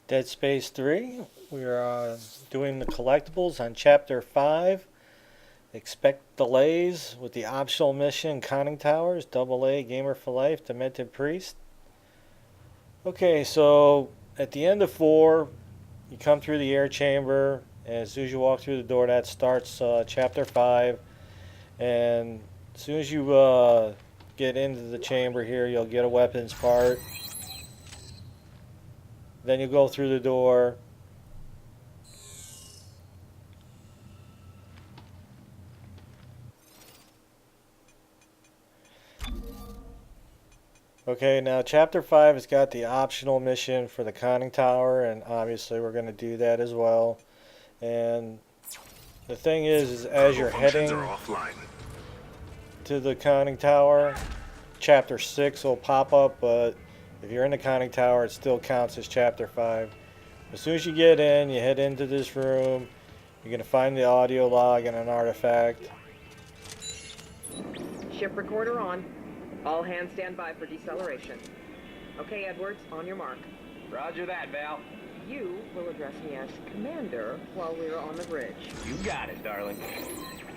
Dead Space 3. We're doing the collectibles on Chapter 5. Expect delays with the optional mission Conning Towers, AA Gamer for Life, Demented Priest. Okay, so at the end of 4, you come through the air chamber. And as soon as you walk through the door, that starts Chapter 5. And as soon as you get into the chamber here, you'll get a weapons part. Then you go through the door. Okay, now Chapter 5 has got the optional mission for the conning tower, and obviously we're going to do that as well. And the thing is as you're heading to the conning tower, Chapter 6 will pop up, but if you're in the conning tower, it still counts as Chapter 5. As soon as you get in, you head into this room. You're going to find the audio log and an artifact. Ship recorder on. All hands stand by for deceleration. Okay, Edwards, on your mark. Roger that, Val. You will address me as Commander while we're on the bridge. You got it, darling.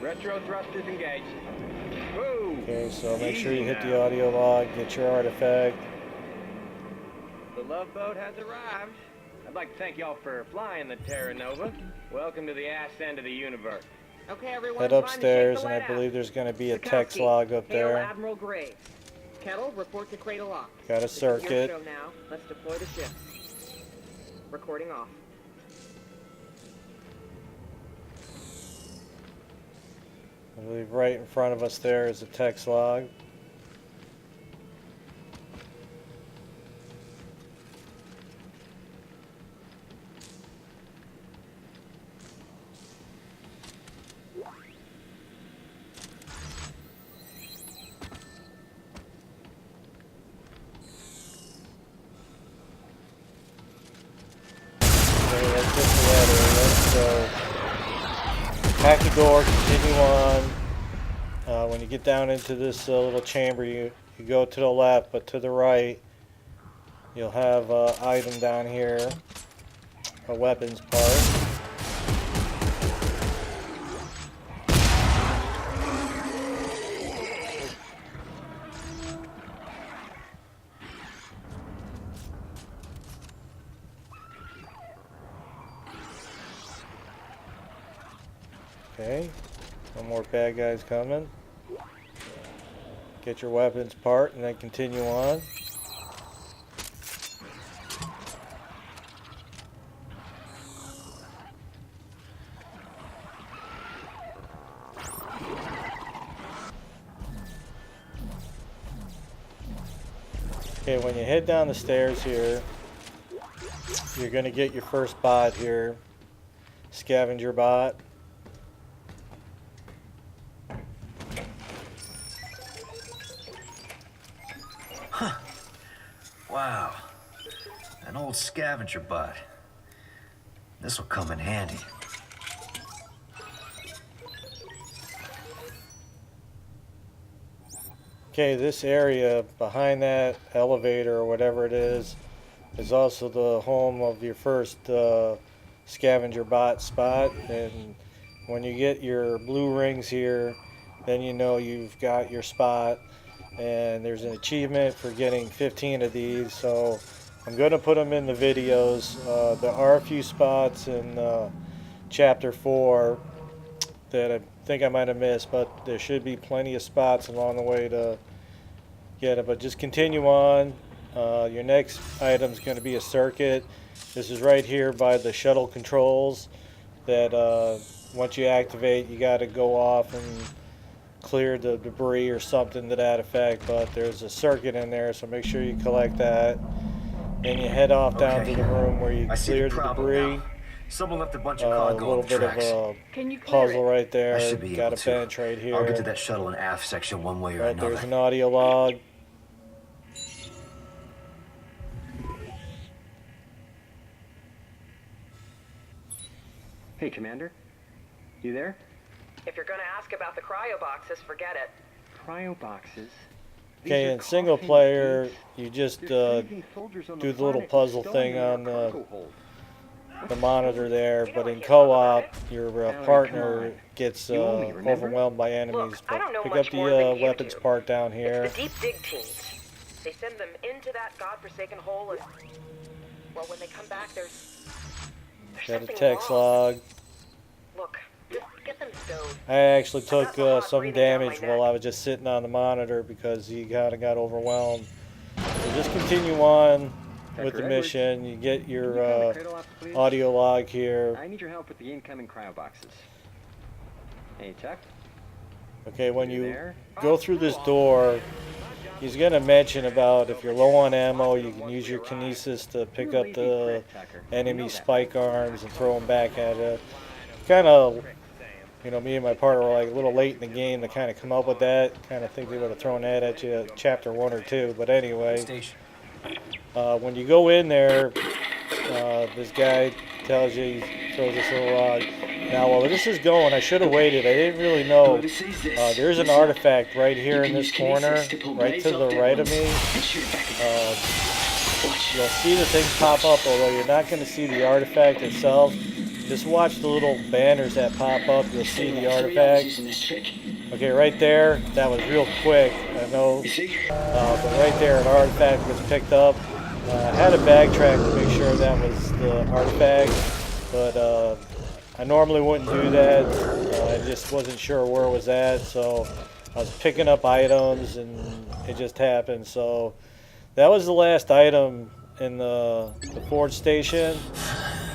Retro thrusters engaged. Whoa! Okay, so make sure you hit the audio log, get your artifact. The love boat has arrived. I'd like to thank y'all for flying the Terra Nova. Welcome to the ass end of the universe. Okay, everyone. Head upstairs, and I believe there's going to be a text log up there. Admiral Graves. Kettle, report to cradle lock. Got a circuit. Show now. Let's deploy the ship. Recording off. I believe right in front of us there is a text log. So pack the door, continue on. When you get down into this little chamber, you go to the left, but to the right, you'll have an item down here, a weapons part. Okay, no more bad guys coming. Get your weapons part and then continue on. Okay, when you head down the stairs here, you're going to get your first bot here, scavenger bot. Wow, an old scavenger bot. This will come in handy. Okay, this area behind that elevator or whatever it is also the home of your first scavenger bot spot. And when you get your blue rings here, then you know you've got your spot. And there's an achievement for getting 15 of these, so I'm going to put them in the videos. There are a few spots in Chapter 4 that I think I might have missed, but there should be plenty of spots along the way to get it. But just continue on. Your next item is going to be a circuit. This is right here by the shuttle controls that once you activate, you got to go off and clear the debris or something to that effect, but there's a circuit in there, so make sure you collect that. Then you head off down to the room where you clear the debris. Now. Someone left a bunch of cargo a little on the bit tracks. of a puzzle right there. I should be got able a bench right here. I'll get to that shuttle and aft section one way or another. There's an audio log. Hey, Commander. You there? If you're going to ask about the cryo boxes, forget it. Cryo boxes? Okay, in single player, you just do the little puzzle thing on the monitor there, but in co-op, your partner gets overwhelmed by enemies. Look, I But don't know pick much up more than the you weapons do. part down here. It's the deep dig teams. They send them into that godforsaken hole, and well, when they come back, there's Got a something text wrong. log. Look, just get them stowed. I actually I got took the hot some breathing down damage my while neck. I was just sitting on the monitor because he kind of got overwhelmed. So just continue on with the Tucker mission. You get Can you your turn the cradle off, please? audio log here. I need your help with the incoming cryo boxes. Hey, Chuck. Okay, when you there? go through this door, he's going to mention about if you're low on ammo, you can use your kinesis to pick up the enemy spike arms and throw them back at it. Kind of, you know, me and my partner were like a little late in the game to kind of come up with that. Kind of think they would have thrown that at you at chapter 1 or 2. But anyway, when you go in there, this guy tells you, he throws this little log. Now, while this is going, I should have waited. I didn't really know. There's an artifact right here in this corner, right to the right of me. You'll see the thing pop up, although you're not going to see the artifact itself. Just watch the little banners that pop up. You'll see the artifact. Okay, right there. That was real quick. I know. But right there, an artifact was picked up. I had a backtrack to make sure that was the artifact, but I normally wouldn't do that. I just wasn't sure where it was at, so I was picking up items, and it just happened. So that was the last item in the forge station.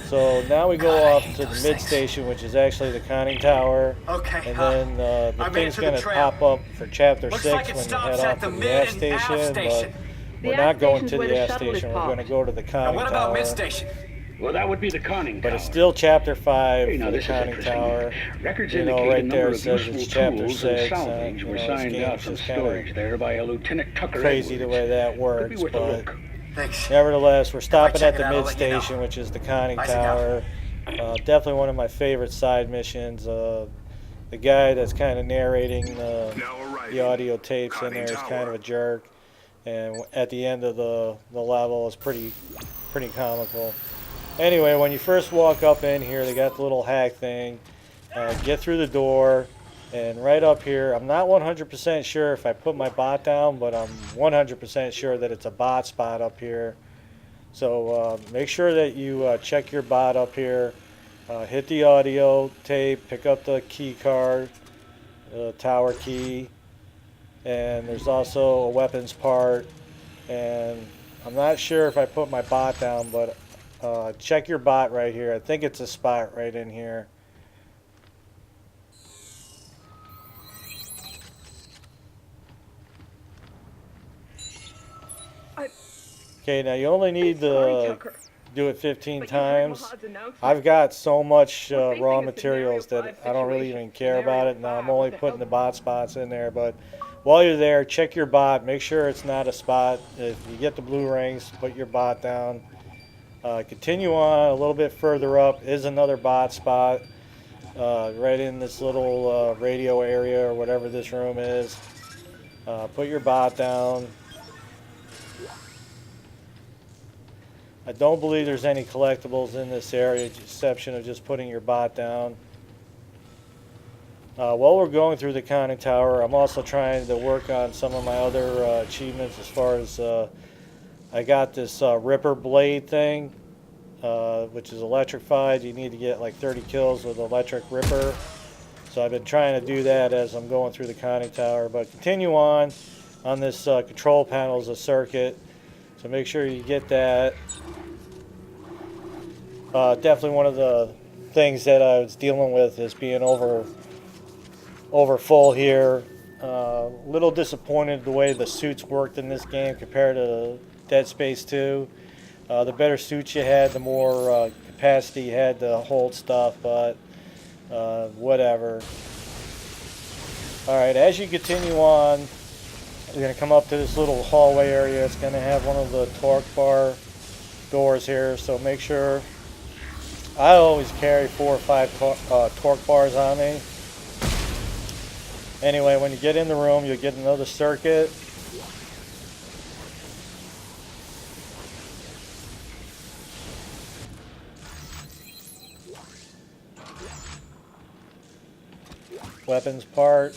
So now we go off to the mid station, which is actually the conning tower. Okay, And then the thing's going to pop up for chapter 6 when you head off to the gas station. But we're not going to the gas station. We're going to go to the conning What about tower. mid-station? Well, that would be the conning But tower. it's still chapter 5 Hey, for now the this is conning interesting. tower. Records You know, indicate a right number there it of says useful it's chapter tools 6. and salvage were this signed game out is from just kinda storage there by a Lieutenant Tucker crazy Edwards. the way that Could be works. worth a But look. Thanks. nevertheless, we're stopping check at it the out, I'll mid let you know. station, which is the conning Bye, Signal. tower. Definitely one of my favorite side missions. The guy that's kind of narrating the audio tapes in there is kind of a jerk, and at the end of the level is pretty comical. Anyway, when you first walk up in here, they got the little hack thing. Get through the door, and right up here, I'm not 100% sure if I put my bot down, but I'm 100% sure that it's a bot spot up here. So make sure that you check your bot up here. Hit the audio tape, pick up the key card, tower key, and there's also a weapons part. And I'm not sure if I put my bot down, but check your bot right here. I think it's a spot right in here. Okay, now you only need to do it 15 times. I've got so much raw materials that I don't really even care about it. Now I'm only putting the bot spots in there, but while you're there, check your bot. Make sure it's not a spot. If you get the blue rings, put your bot down. Continue on a little bit further up is another bot spot right in this little radio area or whatever this room is. Put your bot down. I don't believe there's any collectibles in this area, exception of just putting your bot down. While we're going through the conning tower, I'm also trying to work on some of my other achievements as far as I got this Ripper blade thing, which is electrified. You need to get like 30 kills with electric Ripper. So I've been trying to do that as I'm going through the conning tower. But continue on this control panel is a circuit. So make sure you get that. Definitely one of the things that I was dealing with is being over full here. Little disappointed the way the suits worked in this game compared to Dead Space 2. The better suits you had, the more capacity you had to hold stuff, but whatever. Alright, as you continue on, you're going to come up to this little hallway area. It's going to have one of the torque bar doors here, so make sure. I always carry 4 or 5 torque bars on me. Anyway, when you get in the room, you'll get another circuit. weapons part.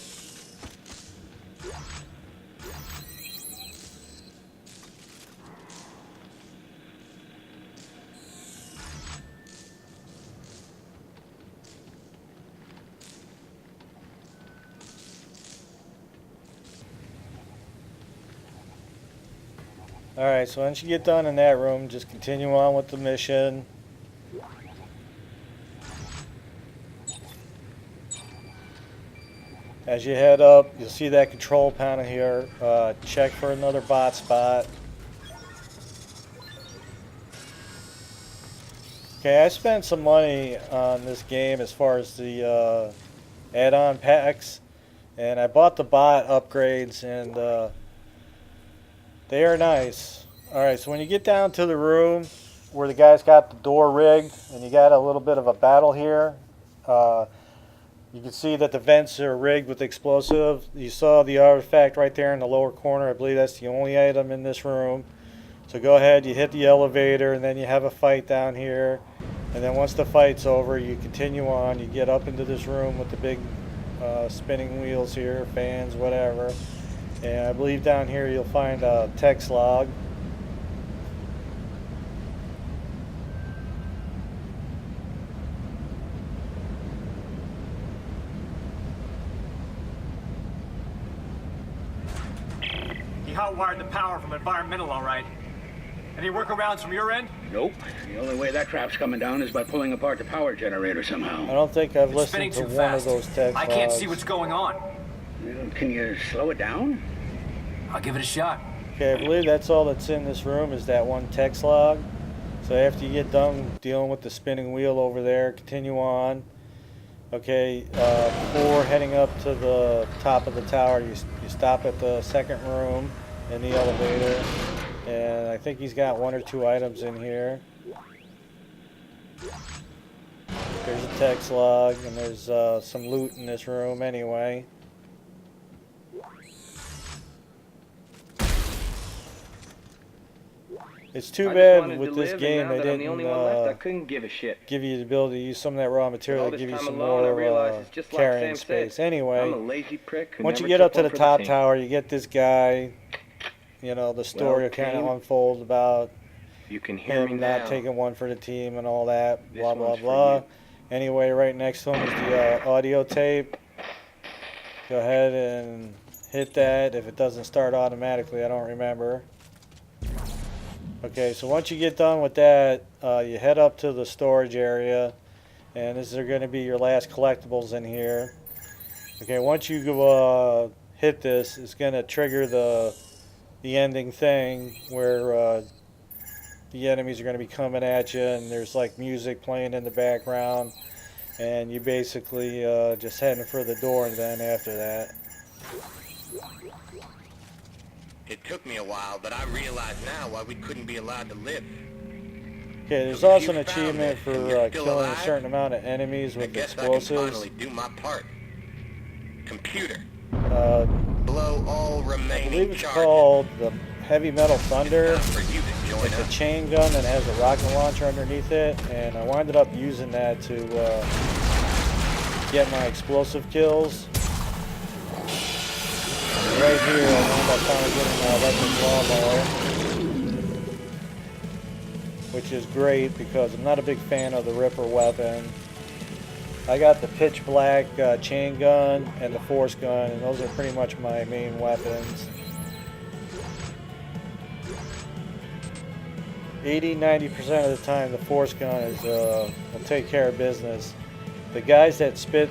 Alright, so once you get done in that room, just continue on with the mission. As you head up, you'll see that control panel here. Check for another bot spot. Okay, I spent some money on this game as far as the add-on packs, and I bought the bot upgrades, and they are nice. Alright, so when you get down to the room where the guy's got the door rigged, and you got a little bit of a battle here, you can see that the vents are rigged with explosive. You saw the artifact right there in the lower corner. I believe that's the only item in this room. So go ahead, you hit the elevator, and then you have a fight down here. And then once the fight's over, you continue on. You get up into this room with the big spinning wheels here, fans, whatever. And I believe down here you'll find a text log. He hotwired the power from environmental, all right. Any workarounds from your end? Nope. The only way that trap's coming down is by pulling apart the power generator I somehow. don't think I've It's spinning listened to too one fast. of those text I can't logs. see what's going on. Well, can you slow it down? I'll give it a shot. Okay, I believe that's all that's in this room is that one text log. So after you get done dealing with the spinning wheel over there, continue on. Okay, before heading up to the top of the tower, you stop at the second room in the elevator. And I think he's got one or two items in here. There's a text log, and there's some loot in this room anyway. It's too I just bad wanted with to this live, game and now they that I'm the only one left, I didn't couldn't give a shit. give you the ability to use some of that raw material All to this give you time some alone, I more realize it's just like carrying Sam said. space. Anyway, I'm a lazy prick who once you never get took up to one the for top team. tower, you get this guy. You know, the story will kind of team, unfold about You can hear me him now. not taking one for the team and all that, This blah, blah, one's for blah. you. Anyway, right next to him is the audio tape. Go ahead and hit that. If it doesn't start automatically, I don't remember. Okay, so once you get done with that, you head up to the storage area, and this is going to be your last collectibles in here. Okay, once you go, hit this, it's going to trigger the ending thing where the enemies are going to be coming at you, and there's like music playing in the background, and you basically just heading for the door, and then after that. It took me a while, but I realize now why we couldn't be allowed to live. Okay, there's If also you an found achievement this and you're for still killing a alive, certain amount of enemies I with guess I can explosives. finally do my part. Computer, Uh, blow all I remaining believe it's charges. called the Heavy Metal Thunder. Time for you to join It's a us. chain gun that has a rocket launcher underneath it, and I wound up using that to get my explosive kills. And right here, I wound up finally getting my electric lawnmower, which is great because I'm not a big fan of the Ripper weapon. I got the pitch black chain gun and the force gun, and those are pretty much my main weapons. 80–90% of the time, the force gun is will take care of business. The guys that spit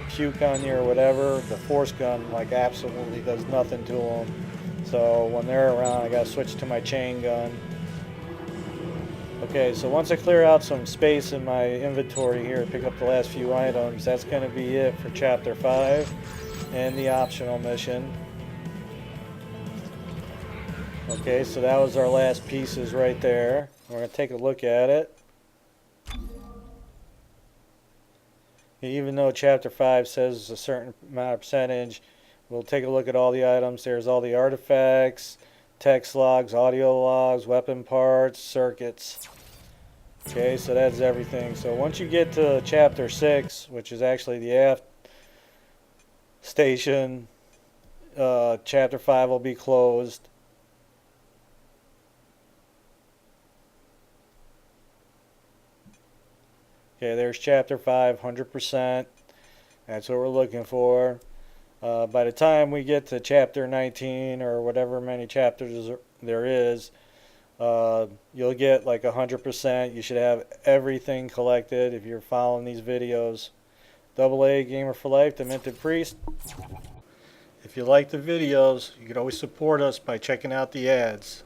puke on you or whatever, the force gun like absolutely does nothing to them. So when they're around, I gotta switch to my chain gun. Okay, so once I clear out some space in my inventory here, pick up the last few items, that's going to be it for Chapter 5 and the optional mission. Okay, so that was our last pieces right there. We're going to take a look at it. Even though Chapter 5 says a certain amount of percentage, we'll take a look at all the items. There's all the artifacts, text logs, audio logs, weapon parts, circuits. Okay, so that's everything. So once you get to Chapter 6, which is actually the station, chapter 5 will be closed. Okay, there's chapter 5, 100%. That's what we're looking for. By the time we get to chapter 19 or whatever many chapters there is, you'll get like 100%. You should have everything collected if you're following these videos. AA Gamer for Life, the Minted Priest. If you like the videos, you can always support us by checking out the ads.